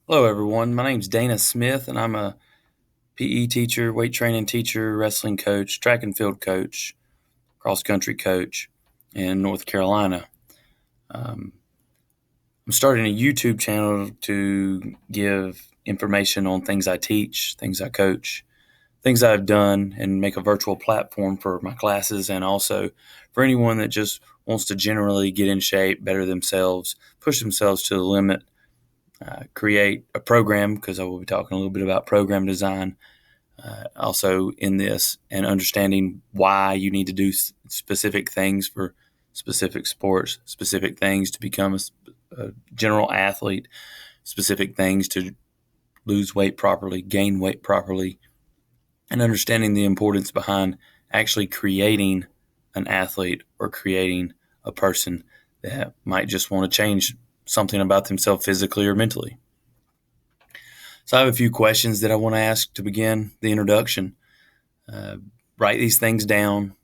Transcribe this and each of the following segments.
Hello, everyone. My name's Dana Smith, and I'm a PE teacher, weight training teacher, wrestling coach, track and field coach, cross country coach in North Carolina. Um, I'm starting a YouTube channel to give information on things I teach, things I coach, things I've done, and make a virtual platform for my classes and also for anyone that just wants to generally get in shape, better themselves, push themselves to the limit, create a program because I will be talking a little bit about program design also in this and understanding why you need to do specific things for specific sports, specific things to become a general athlete, specific things to lose weight properly, gain weight properly, and understanding the importance behind actually creating an athlete or creating a person that might just want to change something about themselves physically or mentally. So I have a few questions that I want to ask to begin the introduction. Uh, Write these things down,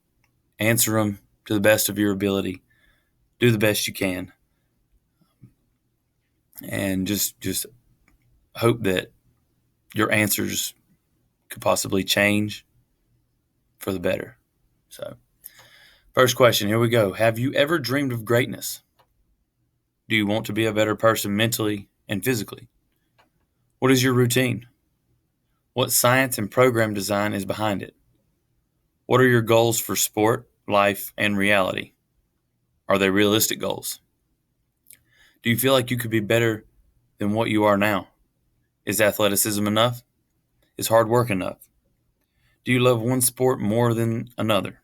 answer them to the best of your ability, do the best you can, and just hope that your answers could possibly change for the better. So, first question, here we go. Have you ever dreamed of greatness? Do you want to be a better person mentally and physically? What is your routine? What science and program design is behind it? What are your goals for sport, life, and reality? Are they realistic goals? Do you feel like you could be better than what you are now? Is athleticism enough? Is hard work enough? Do you love one sport more than another?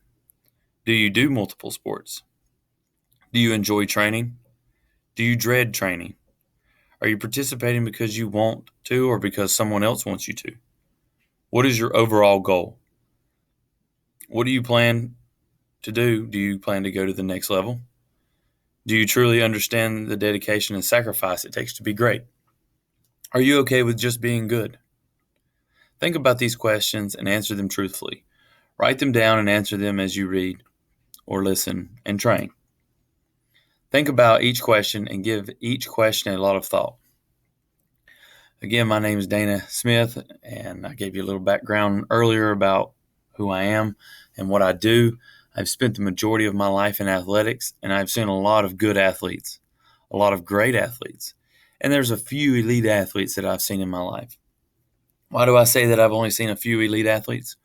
Do you do multiple sports? Do you enjoy training? Do you dread training? Are you participating because you want to or because someone else wants you to? What is your overall goal? What do you plan to do? Do you plan to go to the next level? Do you truly understand the dedication and sacrifice it takes to be great? Are you okay with just being good? Think about these questions and answer them truthfully. Write them down and answer them as you read or listen and train. Think about each question and give each question a lot of thought. Again, my name is Dana Smith, and I gave you a little background earlier about who I am and what I do. I've spent the majority of my life in athletics, and I've seen a lot of good athletes, a lot of great athletes, and there's a few elite athletes that I've seen in my life. Why do I say that I've only seen a few elite athletes?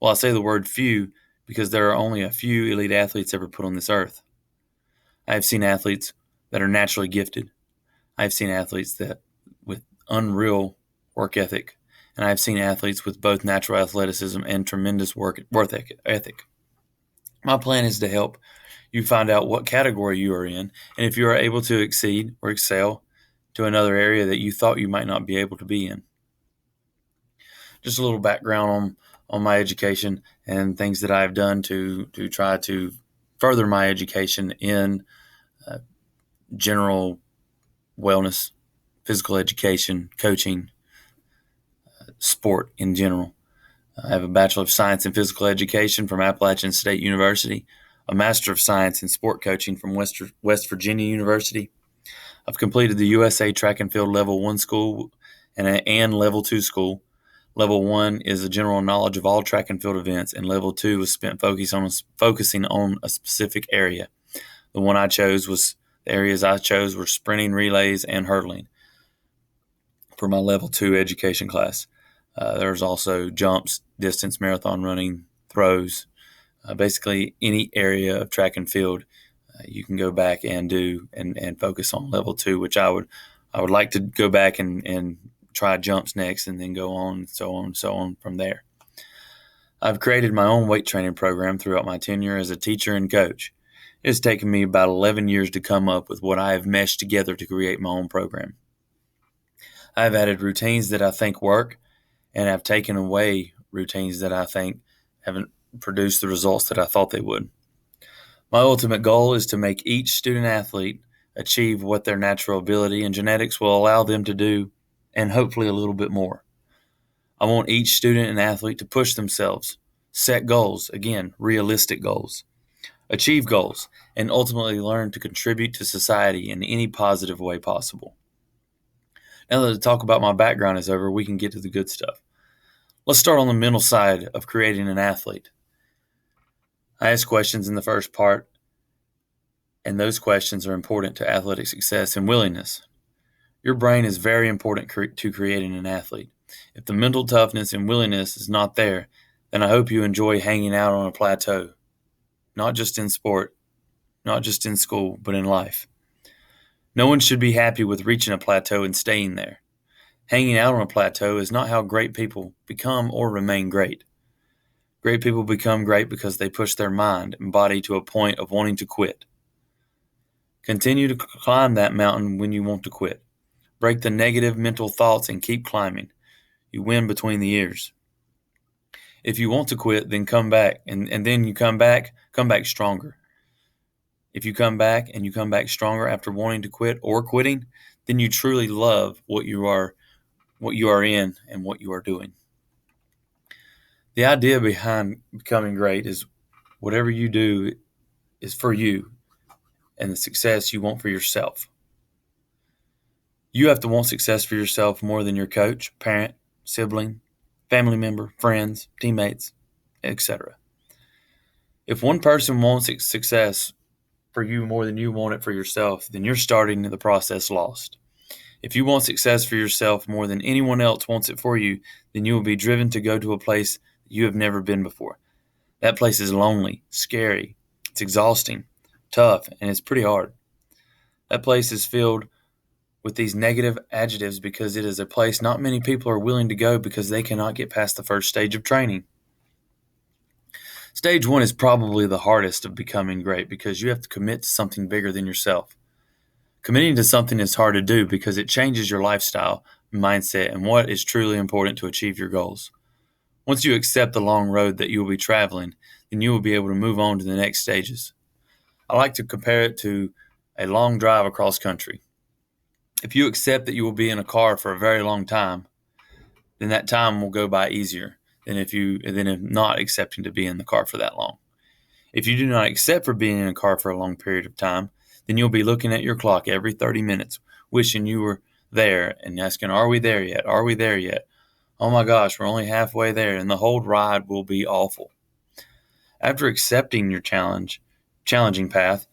Well, I say the word few because there are only a few elite athletes ever put on this earth. I've seen athletes that are naturally gifted. I've seen athletes that with unreal work ethic, and I've seen athletes with both natural athleticism and tremendous work ethic. My plan is to help you find out what category you are in, and if you are able to exceed or excel to another area that you thought you might not be able to be in. Just a little background on my education and things that I've done to try to further my education in uh, general wellness, physical education, coaching, sport in general. I have a Bachelor of Science in Physical Education from Appalachian State University, a Master of Science in Sport Coaching from West Virginia University. I've completed the USA Track and Field Level 1 school and Level 2 school. Level 1 is a general knowledge of all track and field events, and Level 2 was spent focusing on a specific area. The areas I chose were sprinting, relays, and hurdling for my Level 2 education class. There's also jumps, distance, marathon running, throws, basically any area of track and field you can go back and do and focus on Level 2, which I would like to go back and try jumps next and then go on and so on from there. I've created my own weight training program throughout my tenure as a teacher and coach. It has taken me about 11 years to come up with what I have meshed together to create my own program. I've added routines that I think work, and I've taken away routines that I think haven't produced the results that I thought they would. My ultimate goal is to make each student athlete achieve what their natural ability and genetics will allow them to do, and hopefully a little bit more. I want each student and athlete to push themselves, set goals, again, realistic goals, achieve goals, and ultimately learn to contribute to society in any positive way possible. Now that the talk about my background is over, we can get to the good stuff. Let's start on the mental side of creating an athlete. I asked questions in the first part, and those questions are important to athletic success and willingness. Your brain is very important to creating an athlete. If the mental toughness and willingness is not there, then I hope you enjoy hanging out on a plateau, not just in sport, not just in school, but in life. No one should be happy with reaching a plateau and staying there. Hanging out on a plateau is not how great people become or remain great. Great people become great because they push their mind and body to a point of wanting to quit. Continue to climb that mountain when you want to quit. Break the negative mental thoughts and keep climbing. You win between the ears. If you want to quit, then come back, and then you come back stronger. If you come back and you come back stronger after wanting to quit or quitting, then you truly love what you are in and what you are doing. The idea behind becoming great is whatever you do is for you and the success you want for yourself. You have to want success for yourself more than your coach, parent, sibling, family member, friends, teammates, etc. If one person wants success for you more than you want it for yourself, then you're starting the process lost. If you want success for yourself more than anyone else wants it for you, then you will be driven to go to a place you have never been before. That place is lonely, scary, it's exhausting, tough, and it's pretty hard. That place is filled with these negative adjectives because it is a place not many people are willing to go because they cannot get past the first stage of training. Stage 1 is probably the hardest of becoming great because you have to commit to something bigger than yourself. Committing to something is hard to do because it changes your lifestyle, mindset, and what is truly important to achieve your goals. Once you accept the long road that you will be traveling, then you will be able to move on to the next stages. I like to compare it to a long drive across country. If you accept that you will be in a car for a very long time, then that time will go by easier than if not accepting to be in the car for that long. If you do not accept for being in a car for a long period of time, then you'll be looking at your clock every 30 minutes, wishing you were there and asking, are we there yet? Are we there yet? Oh my gosh, we're only halfway there, and the whole ride will be awful. After accepting your challenging path,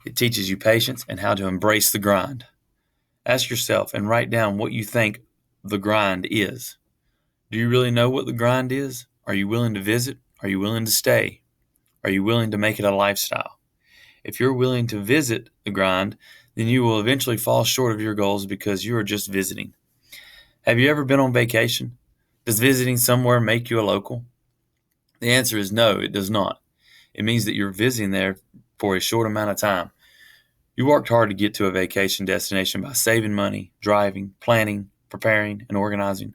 it teaches you patience and how to embrace the grind. Ask yourself and write down what you think the grind is. Do you really know what the grind is? Are you willing to visit? Are you willing to stay? Are you willing to make it a lifestyle? If you're willing to visit the grind, then you will eventually fall short of your goals because you are just visiting. Have you ever been on vacation? Does visiting somewhere make you a local? The answer is no, it does not. It means that you're visiting there for a short amount of time. You worked hard to get to a vacation destination by saving money, driving, planning, preparing, and organizing.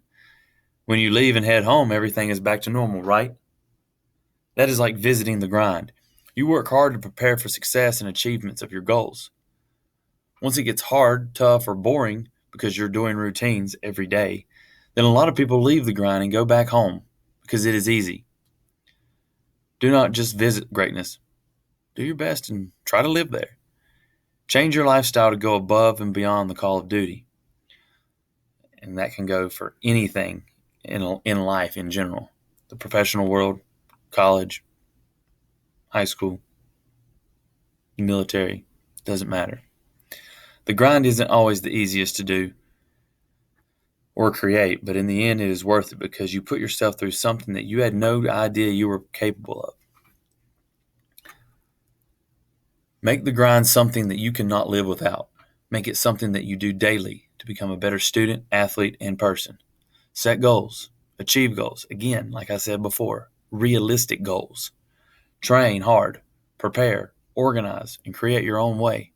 When you leave and head home, everything is back to normal, right? That is like visiting the grind. You work hard to prepare for success and achievements of your goals. Once it gets hard, tough, or boring because you're doing routines every day, then a lot of people leave the grind and go back home because it is easy. Do not just visit greatness. Do your best and try to live there. Change your lifestyle to go above and beyond the call of duty. And that can go for anything in life in general. The professional world, college, high school, military, doesn't matter. The grind isn't always the easiest to do or create, but in the end it is worth it because you put yourself through something that you had no idea you were capable of. Make the grind something that you cannot live without. Make it something that you do daily to become a better student, athlete, and person. Set goals. Achieve goals. Again, like I said before, realistic goals. Train hard. Prepare. Organize. And create your own way.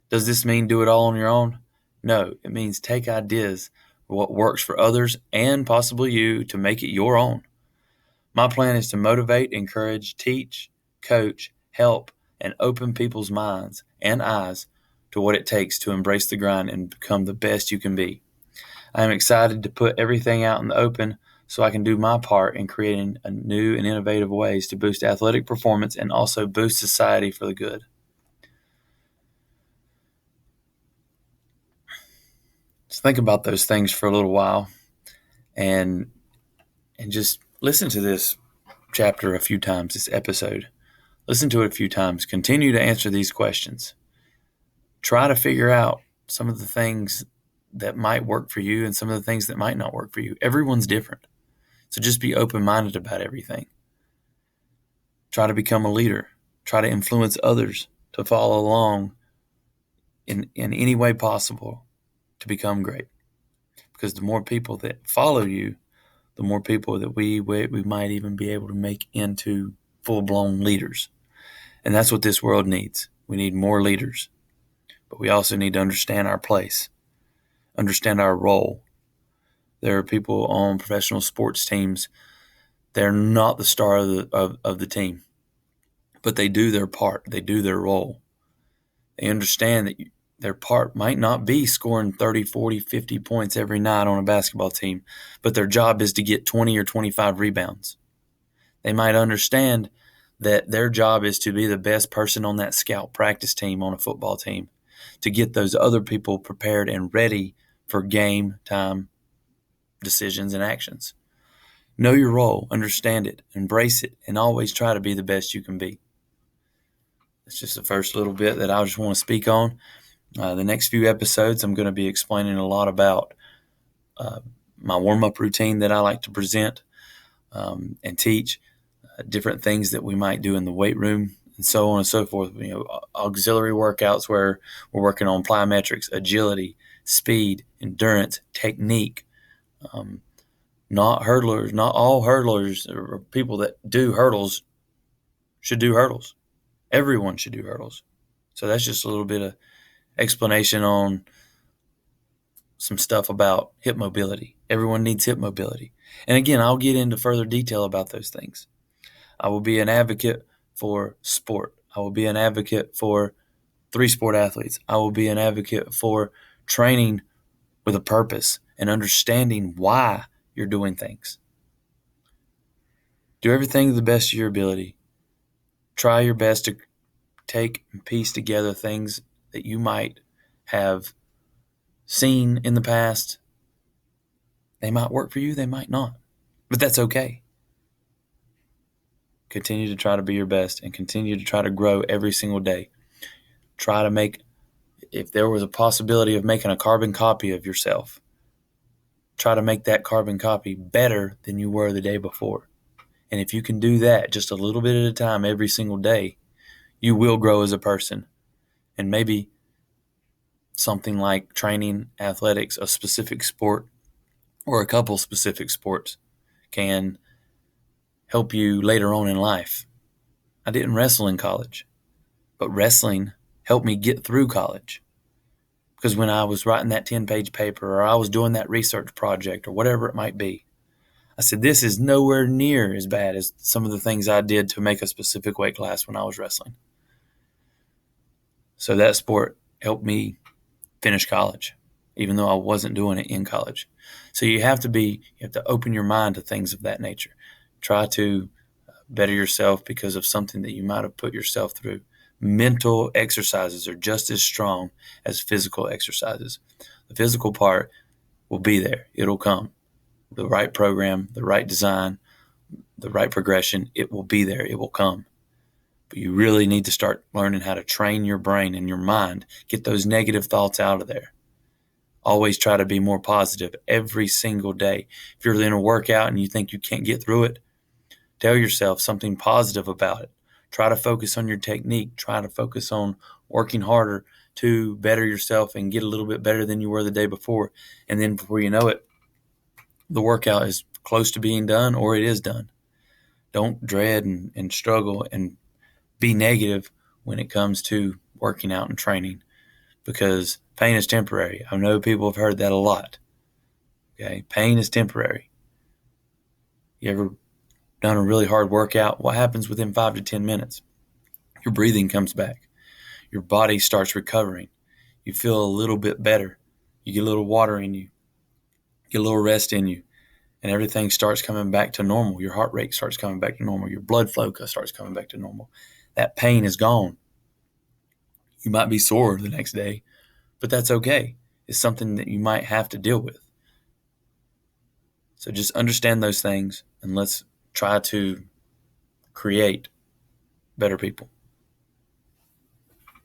Does this mean do it all on your own? No, it means take ideas of what works for others and possibly you to make it your own. My plan is to motivate, encourage, teach, coach, help, and open people's minds and eyes to what it takes to embrace the grind and become the best you can be. I am excited to put everything out in the open so I can do my part in creating new and innovative ways to boost athletic performance and also boost society for the good. So think about those things for a little while and just listen to this chapter a few times, this episode. Listen to it a few times. Continue to answer these questions. Try to figure out some of the things that might work for you and some of the things that might not work for you. Everyone's different. So just be open-minded about everything. Try to become a leader. Try to influence others to follow along in any way possible to become great. Because the more people that follow you, the more people that we might even be able to make into full-blown leaders. And that's what this world needs. We need more leaders. But we also need to understand our place, understand our role. There are people on professional sports teams, they're not the star of the team, but they do their part. They do their role. They understand that their part might not be scoring 30, 40, 50 points every night on a basketball team, but their job is to get 20 or 25 rebounds. They might understand that their job is to be the best person on that scout practice team on a football team, to get those other people prepared and ready for game time decisions and actions. Know your role, understand it, embrace it, and always try to be the best you can be. It's just the first little bit that I just want to speak on. The next few episodes, I'm going to be explaining a lot about my warm-up routine that I like to present and teach, different things that we might do in the weight room, and so on and so forth. Auxiliary workouts where we're working on plyometrics, agility, speed, endurance, technique. Not hurdlers, not all hurdlers or people that do hurdles should do hurdles. Everyone should do hurdles. So that's just a little bit of explanation on some stuff about hip mobility. Everyone needs hip mobility. And again, I'll get into further detail about those things. I will be an advocate for sport. I will be an advocate for 3-sport athletes. I will be an advocate for training with a purpose and understanding why you're doing things. Do everything to the best of your ability. Try your best to take and piece together things that you might have seen in the past. They might work for you, they might not, but that's okay. Continue to try to be your best and continue to try to grow every single day. Try to make, if there was a possibility of making a carbon copy of yourself, try to make that carbon copy better than you were the day before. And if you can do that just a little bit at a time every single day, you will grow as a person. And maybe something like training, athletics, a specific sport, or a couple specific sports can help you later on in life. I didn't wrestle in college, but wrestling helped me get through college. Because when I was writing that 10-page paper or I was doing that research project or whatever it might be, I said, this is nowhere near as bad as some of the things I did to make a specific weight class when I was wrestling. So that sport helped me finish college, even though I wasn't doing it in college. So you have to open your mind to things of that nature. Try to better yourself because of something that you might have put yourself through. Mental exercises are just as strong as physical exercises. The physical part will be there. It'll come. The right program, the right design, the right progression, it will be there. It will come. But you really need to start learning how to train your brain and your mind. Get those negative thoughts out of there. Always try to be more positive every single day. If you're in a workout and you think you can't get through it, tell yourself something positive about it. Try to focus on your technique. Try to focus on working harder to better yourself and get a little bit better than you were the day before. And then before you know it, the workout is close to being done or it is done. Don't dread and struggle and be negative when it comes to working out and training, because pain is temporary. I know people have heard that a lot. Okay, pain is temporary. You ever done a really hard workout? What happens within 5 to 10 minutes? Your breathing comes back. Your body starts recovering. You feel a little bit better. You get a little water in you. Get a little rest in you. And everything starts coming back to normal. Your heart rate starts coming back to normal. Your blood flow starts coming back to normal. That pain is gone. You might be sore the next day, but that's okay. is something that you might have to deal with. So just understand those things, and let's try to create better people.